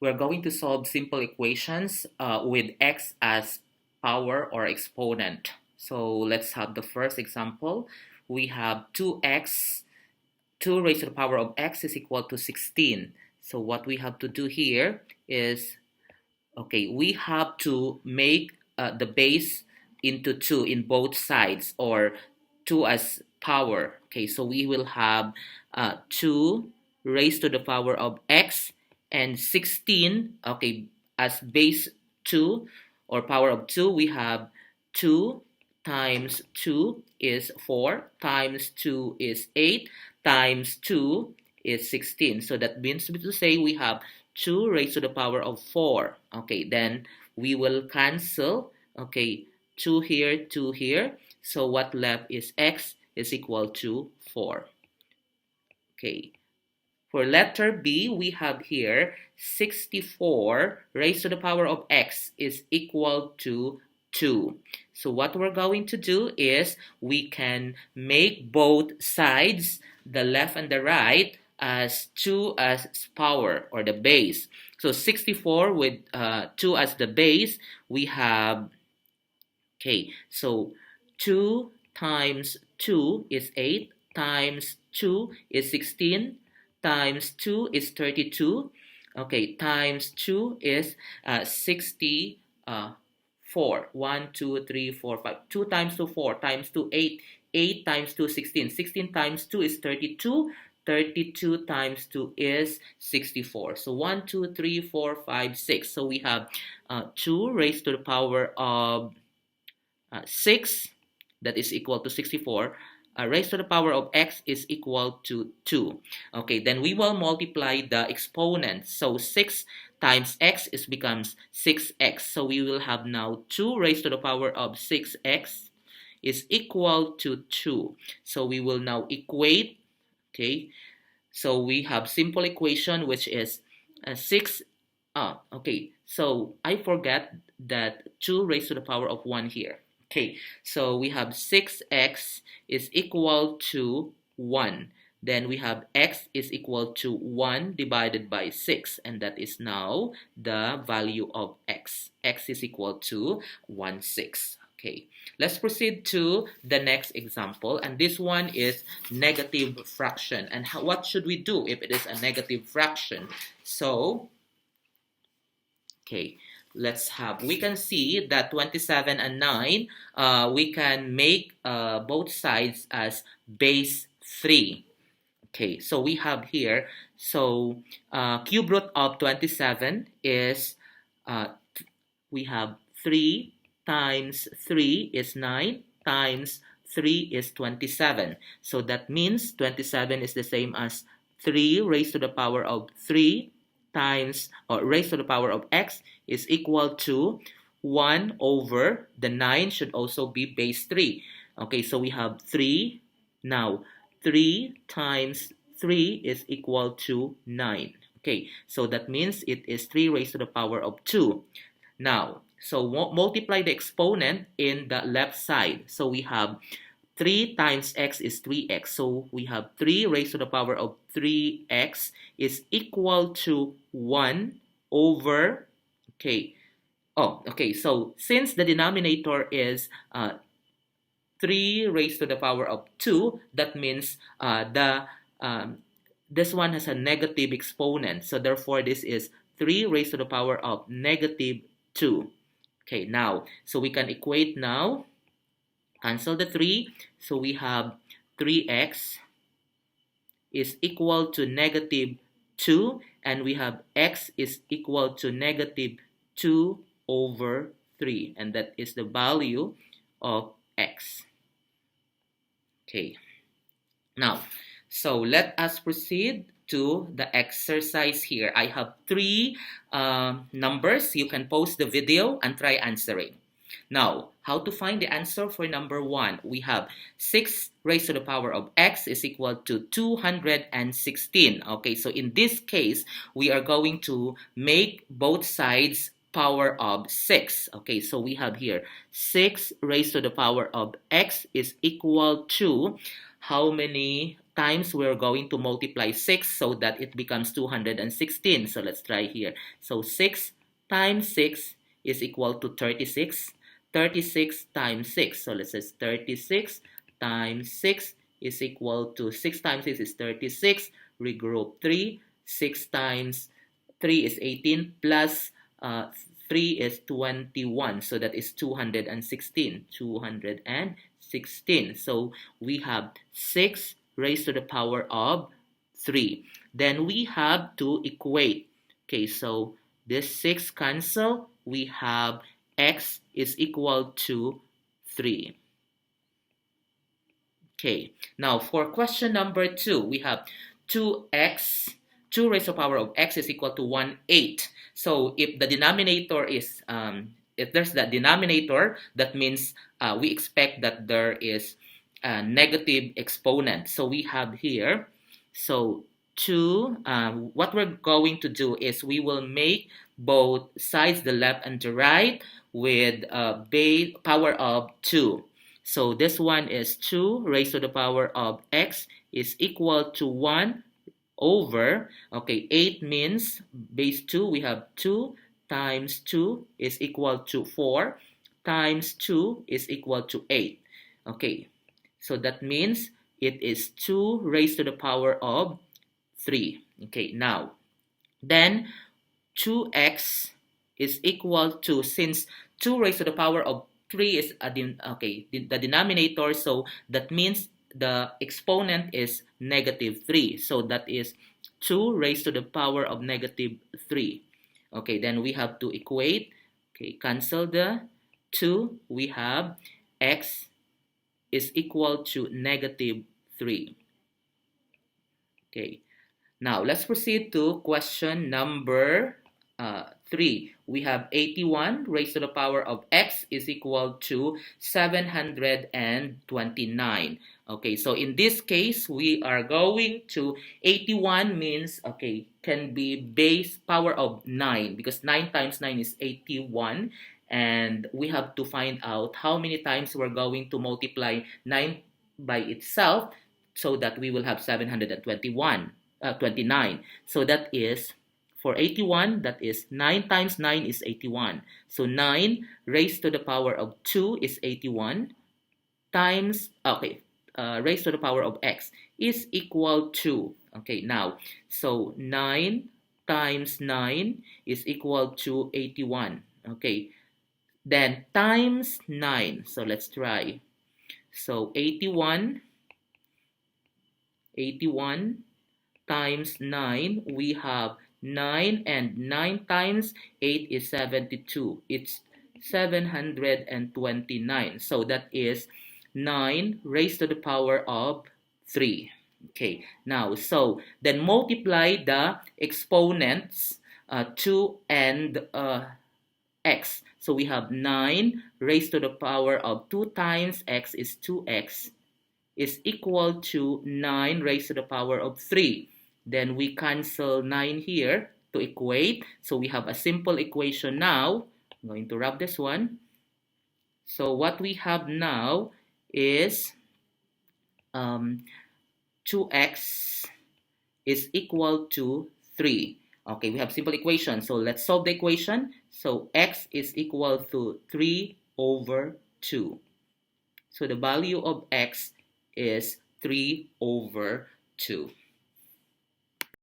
we're going to solve simple equations with x as power or exponent. So let's have the first example. We have 2x, 2 raised to the power of x is equal to 16. So what we have to do here is, we have to make the base into 2 in both sides, or 2 as power. Okay, so we will have 2 raised to the power of x and 16, as base 2 or power of 2. We have 2 times 2 is 4, times 2 is 8, times 2 is 16. So that means to say we have 2 raised to the power of 4. Okay, then we will cancel, 2 here, 2 here. So what left is x is equal to 4. Okay, for letter B, we have here 64 raised to the power of x is equal to 2. So what we're going to do is we can make both sides, the left and the right, as 2 as power or the base. So 64 with 2 as the base, we have, so 2 times 2 is 8, times 2 is 16, times 2 is 32, times 2 is 64. 1, 2, 3, 4, 5. 2 times 2, 4, times 2, 8. 8 times 2, 16. 16 times 2 is 32. 32 times 2 is 64. So 1, 2, 3, 4, 5, 6. So we have 2 raised to the power of 6, that is equal to 64. Raised to the power of x is equal to 2. Okay, then we will multiply the exponents. So 6 times x becomes 6x. So we will have now 2 raised to the power of 6x is equal to 2. So we will now equate. So we have simple equation, which is 6. So I forget that 2 raised to the power of 1 here. So we have 6x is equal to 1. Then we have x is equal to 1 divided by 6. And that is now the value of x. X is equal to 1/6. Let's proceed to the next example. And this one is negative fraction. And what should we do if it is a negative fraction? So, we can see that 27 and 9, we can make both sides as base 3. So we have here, cube root of 27 is, we have 3 times 3 is 9, times 3 is 27. So that means 27 is the same as 3 raised to the power of 3 times, or raised to the power of x is equal to 1 over the 9 should also be base 3. So we have 3. Now 3 times 3 is equal to 9. So that means it is 3 raised to the power of 2. Now, so multiply the exponent in the left side. So we have 3 times x is 3x. So we have 3 raised to the power of 3x is equal to 1 over, so since the denominator is 3 raised to the power of 2, that means this one has a negative exponent. So therefore, this is 3 raised to the power of negative 2. Now, so we can equate now. Cancel the 3. So we have 3x is equal to negative 2. And we have x is equal to negative 2 over 3. And that is the value of x. Now, so let us proceed to the exercise here. I have 3 numbers. You can pause the video and try answering. Now, how to find the answer for number 1? We have 6 raised to the power of x is equal to 216. So in this case, we are going to make both sides power of 6. So we have here 6 raised to the power of x is equal to how many times we're going to multiply 6 so that it becomes 216. So let's try here. So 6 times 6 is equal to 36. 36 times 6. So let's say 36 times 6 is equal to 6 times 6 is 36. Regroup 3. 6 times 3 is 18 plus 3 is 21. So that is 216. 216. So we have 6 raised to the power of 3. Then we have to equate. Okay, so this 6 cancel. We have x is equal to 3. Okay, now for question number 2, we have 2x, 2 raised to the power of x is equal to 1/8. So if the denominator is, if there's that denominator, that means we expect that there is a negative exponent. So we have here, so 2, what we're going to do is we will make both sides, the left and the right, with base power of 2. So this one is 2 raised to the power of x is equal to 1 over, okay, 8 means base 2, we have 2 times 2 is equal to 4 times 2 is equal to 8. Okay, so that means it is 2 raised to the power of 3. Okay, now, then 2x is equal to, since 2 raised to the power of 3 is the denominator, so that means the exponent is negative 3. So that is 2 raised to the power of negative 3. Okay, then we have to equate. Okay, cancel the 2. We have x is equal to negative 3. Okay, now let's proceed to question number 3. We have 81 raised to the power of x is equal to 729. Okay, so in this case, we are going to 81 means, okay, can be base power of 9 because 9 times 9 is 81. And we have to find out how many times we're going to multiply 9 by itself so that we will have 29. So that is, for 81, that is 9 times 9 is 81. So 9 raised to the power of 2 is 81 times, raised to the power of x is equal to, okay, now, so 9 times 9 is equal to 81. Okay, then times 9. So let's try. So 81 times 9, we have 9, and 9 times 8 is 72. It's 729. So that is 9 raised to the power of 3. Okay, now, so then multiply the exponents 2 and x. So we have 9 raised to the power of 2 times x is 2x is equal to 9 raised to the power of 3. Then we cancel 9 here to equate. So we have a simple equation now. I'm going to rub this one. So what we have now is 2x is equal to 3. Okay, we have simple equation. So let's solve the equation. So x is equal to 3 over 2. So the value of x is 3 over 2.